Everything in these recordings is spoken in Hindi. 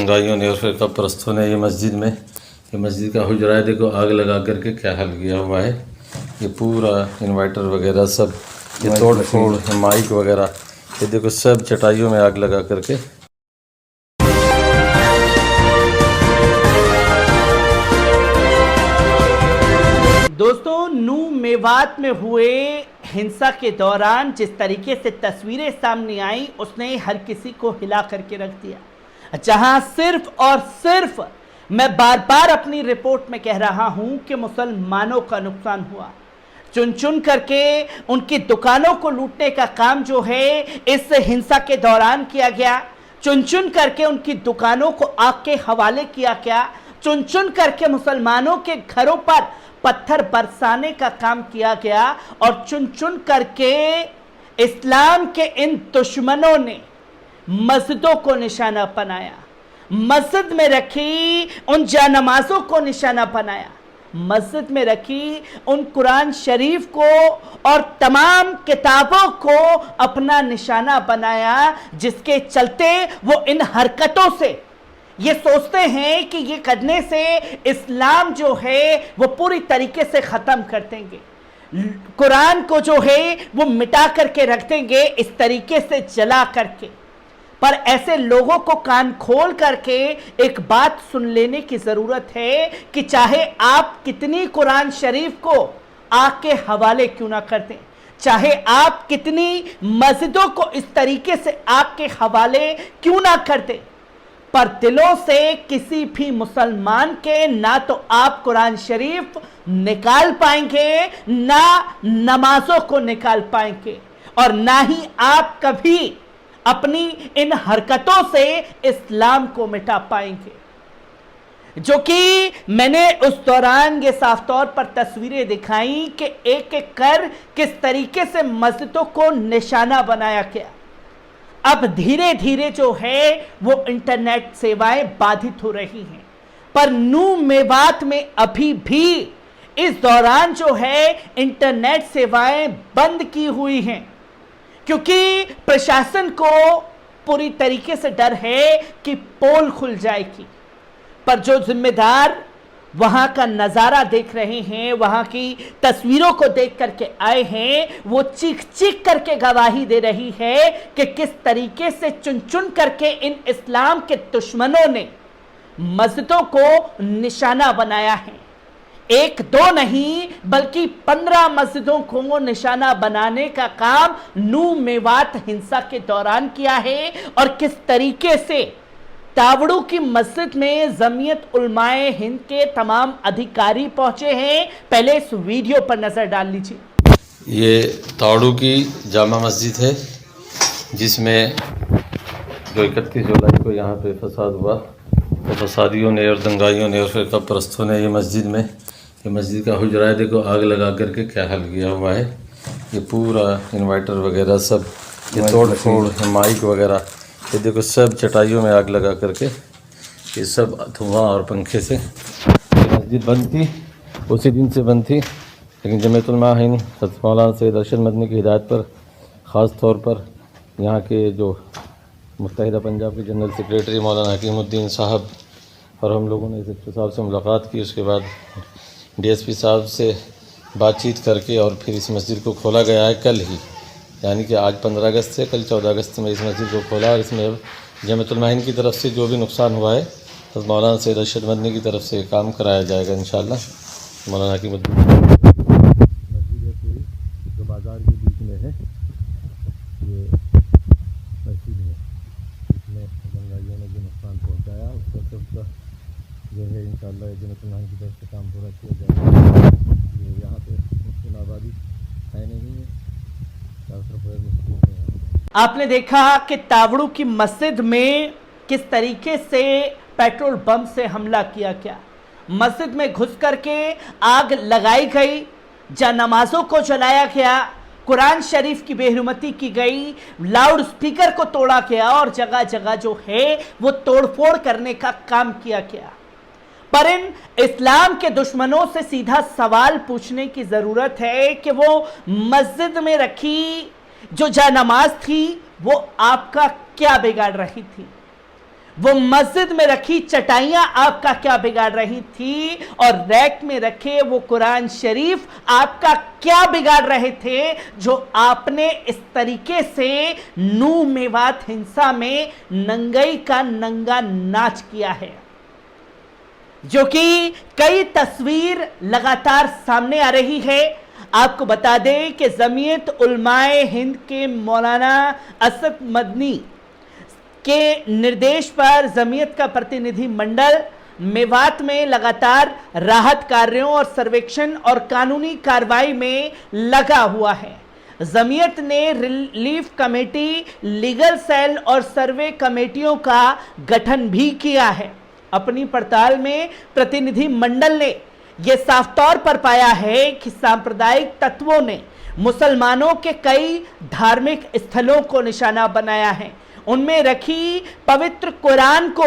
दंगाइयों ने और फिर परस्तों ने ये मस्जिद का हुजरा है, देखो आग लगा करके क्या हाल किया हुआ है। ये पूरा इन्वर्टर वगैरह सब, ये तोड़ फोड़, माइक वगैरह, ये देखो सब चटाइयों में आग लगा करके। दोस्तों, नू मेवात में हुए हिंसा के दौरान जिस तरीके से तस्वीरें सामने आई, उसने हर किसी को हिला करके रख दिया। जहां सिर्फ और सिर्फ मैं बार बार अपनी रिपोर्ट में कह रहा हूं कि मुसलमानों का नुकसान हुआ। चुन चुन करके उनकी दुकानों को लूटने का काम जो है इस हिंसा के दौरान किया गया। चुन चुन करके उनकी दुकानों को आग के हवाले किया गया। चुन चुन करके मुसलमानों के घरों पर पत्थर बरसाने का काम किया गया और चुन चुन करके इस्लाम के इन दुश्मनों ने मस्जिदों को निशाना बनाया, मस्जिद में रखी उन जानमाज़ों को निशाना बनाया, मस्जिद में रखी उन कुरान शरीफ को और तमाम किताबों को अपना निशाना बनाया, जिसके चलते वो इन हरकतों से ये सोचते हैं कि ये करने से इस्लाम जो है वो पूरी तरीके से ख़त्म कर देंगे, कुरान को जो है वो मिटा करके रख देंगे, इस तरीके से जला करके। पर ऐसे लोगों को कान खोल करके एक बात सुन लेने की ज़रूरत है कि चाहे आप कितनी कुरान शरीफ को आग के हवाले क्यों ना कर दें, चाहे आप कितनी मस्जिदों को इस तरीके से आग के हवाले क्यों ना कर दें, पर दिलों से किसी भी मुसलमान के ना तो आप कुरान शरीफ निकाल पाएंगे, ना नमाजों को निकाल पाएंगे, और ना ही आप कभी अपनी इन हरकतों से इस्लाम को मिटा पाएंगे। जो कि मैंने उस दौरान ये साफ तौर पर तस्वीरें दिखाई कि एक एक कर किस तरीके से मस्जिदों को निशाना बनाया गया। अब धीरे धीरे जो है वो इंटरनेट सेवाएं बाधित हो रही हैं, पर नू मेवात में अभी भी इस दौरान जो है इंटरनेट सेवाएं बंद की हुई हैं, क्योंकि प्रशासन को पूरी तरीके से डर है कि पोल खुल जाएगी। पर जो जिम्मेदार वहां का नज़ारा देख रहे हैं, वहां की तस्वीरों को देख करके आए हैं, वो चीख चीख करके गवाही दे रही है कि किस तरीके से चुन चुन करके इन इस्लाम के दुश्मनों ने मस्जिदों को निशाना बनाया है। एक दो नहीं बल्कि 15 मस्जिदों को निशाना बनाने का काम नू मेवात हिंसा के दौरान किया है, और किस तरीके से तावड़ू की मस्जिद में जमीयत उलमाए हिंद के तमाम अधिकारी पहुंचे हैं। पहले इस वीडियो पर नजर डाल लीजिए। ये तावड़ू की जामा मस्जिद है, जिसमें जो 31 जुलाई को यहाँ पे फसाद हुआ, तो फसादियों ने और दंगाइयों ने और फिर परस्तों ने ये मस्जिद का हुजरा है, देखो आग लगा करके क्या हाल किया हुआ है। ये पूरा इन्वर्टर वगैरह सब, ये तोड़ फोड़, माइक वगैरह, ये देखो सब चटाइयों में आग लगा करके, ये सब धुआं और पंखे से। ये मस्जिद बंद थी, उसी दिन से बंद थी, लेकिन जमीयत उलमा हिंद हज़रत मौलाना सैयद अरशद मदनी की हिदायत पर, ख़ास तौर पर यहाँ के जो मुत्तहिदा पंजाब के जनरल सेक्रेटरी मौलाना हकीमुद्दीन साहब और हम लोगों ने SHO साहब से मुलाकात की। उसके बाद DSP साहब से बातचीत करके और फिर इस मस्जिद को खोला गया है कल ही, यानी कि आज 15 अगस्त से कल 14 अगस्त में इस मस्जिद को खोला, और इसमें अब जमीयत उलमा हिंद की तरफ से जो भी नुकसान हुआ है तो मौलाना सैयद अरशद मदनी की तरफ से काम कराया जाएगा इंशाअल्लाह। मौलाना की मस्जिद है पूरी, जो बाज़ार के बीच में है, ये मस्जिद है, इसमें दंगाइयों ने जो नुकसान पहुँचाया उसका सबका जो है इंशाअल्लाह जमीयत उलमा हिंद की तरफ से काम पूरा किया जाएगा। ये यहाँ पे मुस्लिम आबादी है नहीं है, आपने देखा कि तावड़ू की मस्जिद में किस तरीके से पेट्रोल बम से हमला किया गया, मस्जिद में घुस करके आग लगाई गई, जानमाज़ों को जलाया गया, कुरान शरीफ की बेहुरमती की गई, लाउड स्पीकर को तोड़ा गया और जगह जगह जो है वो तोड़फोड़ करने का काम किया गया। पर इन इस्लाम के दुश्मनों से सीधा सवाल पूछने की ज़रूरत है कि वो मस्जिद में रखी जो जानमाज थी वो आपका क्या बिगाड़ रही थी। वो मस्जिद में रखी चटाइयां आपका क्या बिगाड़ रही थी, और रैक में रखे वो कुरान शरीफ आपका क्या बिगाड़ रहे थे, जो आपने इस तरीके से नू मेवात हिंसा में नंगई का नंगा नाच किया है, जो कि कई तस्वीर लगातार सामने आ रही है। आपको बता दें कि जमीयत उलमाए हिंद के मौलाना असद मदनी के निर्देश पर जमीयत का प्रतिनिधि मंडल मेवात में लगातार राहत कार्यों और सर्वेक्षण और कानूनी कार्रवाई में लगा हुआ है। जमीयत ने रिलीफ कमेटी, लीगल सेल और सर्वे कमेटियों का गठन भी किया है। अपनी पड़ताल में प्रतिनिधि मंडल ने यह साफ तौर पर पाया है कि सांप्रदायिक तत्वों ने मुसलमानों के कई धार्मिक स्थलों को निशाना बनाया है, उनमें रखी पवित्र कुरान को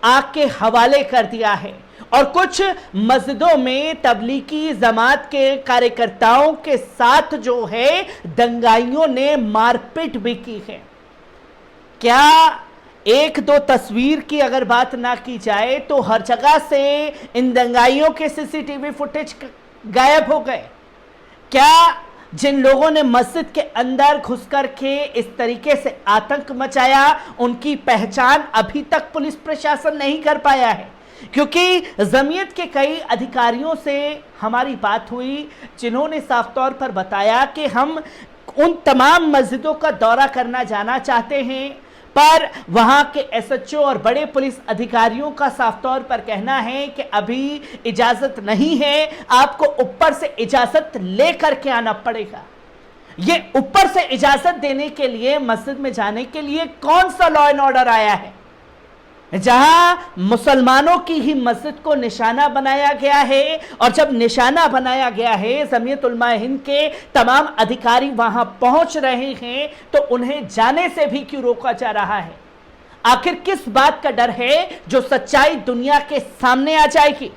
आग के हवाले कर दिया है, और कुछ मस्जिदों में तबलीगी जमात के कार्यकर्ताओं के साथ जो है दंगाइयों ने मारपीट भी की है। क्या एक दो तस्वीर की अगर बात ना की जाए तो हर जगह से इन दंगाइयों के सीसीटीवी फुटेज गायब हो गए? क्या जिन लोगों ने मस्जिद के अंदर घुस कर के इस तरीके से आतंक मचाया, उनकी पहचान अभी तक पुलिस प्रशासन नहीं कर पाया है? क्योंकि जमीयत के कई अधिकारियों से हमारी बात हुई, जिन्होंने साफ तौर पर बताया कि हम उन तमाम मस्जिदों का दौरा करना जाना चाहते हैं, पर वहां के एसएचओ और बड़े पुलिस अधिकारियों का साफ तौर पर कहना है कि अभी इजाजत नहीं है, आपको ऊपर से इजाजत लेकर के आना पड़ेगा। ये ऊपर से इजाजत देने के लिए, मस्जिद में जाने के लिए कौन सा लॉ एंड ऑर्डर आया है, जहां मुसलमानों की ही मस्जिद को निशाना बनाया गया है? और जब निशाना बनाया गया है, जमीयत उलमाए हिंद के तमाम अधिकारी वहां पहुंच रहे हैं, तो उन्हें जाने से भी क्यों रोका जा रहा है? आखिर किस बात का डर है जो सच्चाई दुनिया के सामने आ जाएगी?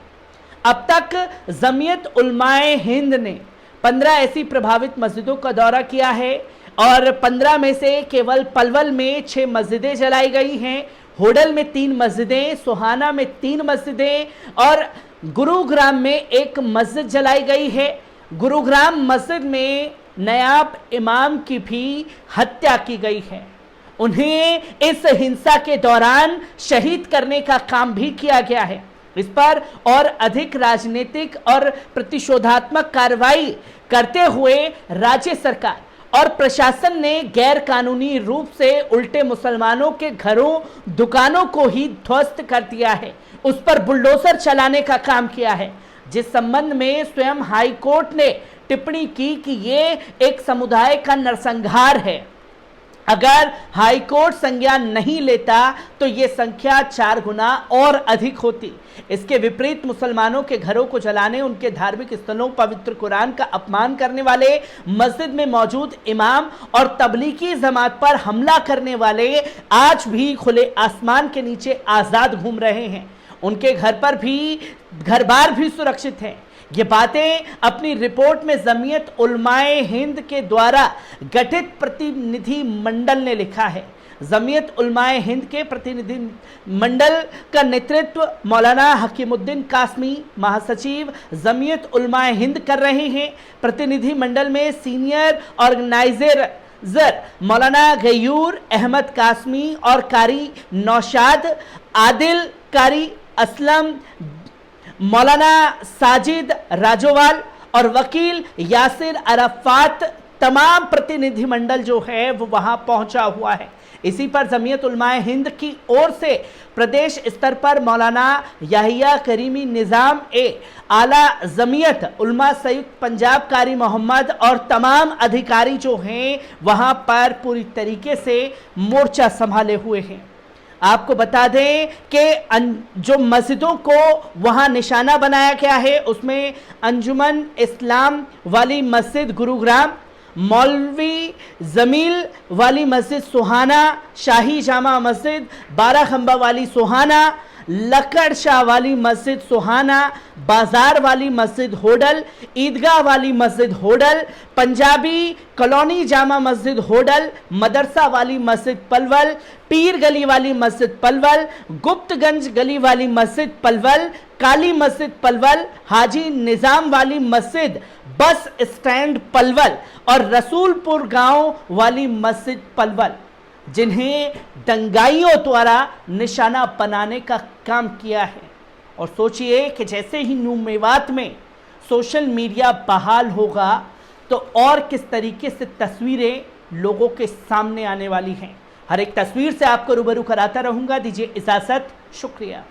अब तक जमीयत उलमाए हिंद ने 15 ऐसी प्रभावित मस्जिदों का दौरा किया है, और 15 में से केवल पलवल में 6 मस्जिदें जलाई गई हैं, होडल में 3 मस्जिदें, सोहाना में 3 मस्जिदें और गुरुग्राम में 1 मस्जिद जलाई गई है। गुरुग्राम मस्जिद में नायब इमाम की भी हत्या की गई है। उन्हें इस हिंसा के दौरान शहीद करने का काम भी किया गया है। इस पर और अधिक राजनीतिक और प्रतिशोधात्मक कार्रवाई करते हुए राज्य सरकार और प्रशासन ने गैर कानूनी रूप से उल्टे मुसलमानों के घरों, दुकानों को ही ध्वस्त कर दिया है, उस पर बुलडोजर चलाने का काम किया है, जिस संबंध में स्वयं हाई कोर्ट ने टिप्पणी की कि ये एक समुदाय का नरसंहार है। अगर हाई कोर्ट संज्ञान नहीं लेता तो ये संख्या 4 गुना और अधिक होती। इसके विपरीत मुसलमानों के घरों को जलाने, उनके धार्मिक स्थलों, पवित्र कुरान का अपमान करने वाले, मस्जिद में मौजूद इमाम और तबलीगी जमात पर हमला करने वाले आज भी खुले आसमान के नीचे आज़ाद घूम रहे हैं। उनके घर बार भी सुरक्षित हैं। ये बातें अपनी रिपोर्ट में जमीयत उलमाए हिंद के द्वारा गठित प्रतिनिधि मंडल ने लिखा है। जमीयत उलमाए हिंद के प्रतिनिधि मंडल का नेतृत्व मौलाना हकीमुद्दीन कासमी, महासचिव जमीयत उलमाए हिंद कर रहे हैं। प्रतिनिधि मंडल में सीनियर ऑर्गेनाइजर मौलाना गयूर अहमद कासमी और कारी नौशाद, आदिल कारी असलम, मौलाना साजिद राजोवाल और वकील यासिर अरफात, तमाम प्रतिनिधि मंडल जो है वो वहां पहुंचा हुआ है। इसी पर जमीयत उलमाए हिंद की ओर से प्रदेश स्तर पर मौलाना याहिया करीमी निज़ाम आला जमीयत उलमा संयुक्त पंजाब कारी मोहम्मद और तमाम अधिकारी जो हैं वहां पर पूरी तरीके से मोर्चा संभाले हुए हैं। आपको बता दें कि जो मस्जिदों को वहां निशाना बनाया गया है उसमें अंजुमन इस्लाम वाली मस्जिद गुरुग्राम, मौलवी जमील वाली मस्जिद सोहाना, शाही जामा मस्जिद, 12 खंबा वाली सोहाना, लक्कड़ शाह वाली मस्जिद सुहाना, बाजार वाली मस्जिद होडल, ईदगाह वाली मस्जिद होडल, पंजाबी कॉलोनी जामा मस्जिद होडल, मदरसा वाली मस्जिद पलवल, पीर गली वाली मस्जिद पलवल, गुप्तगंज गली वाली मस्जिद पलवल, काली मस्जिद पलवल, हाजी निजाम वाली मस्जिद बस स्टैंड पलवल और रसूलपुर गांव वाली मस्जिद पलवल, जिन्हें दंगाइयों द्वारा निशाना बनाने का काम किया है। और सोचिए कि जैसे ही न्यू मेवात में सोशल मीडिया बहाल होगा तो और किस तरीके से तस्वीरें लोगों के सामने आने वाली हैं। हर एक तस्वीर से आपको रूबरू कराता रहूंगा। दीजिए इजाजत, शुक्रिया।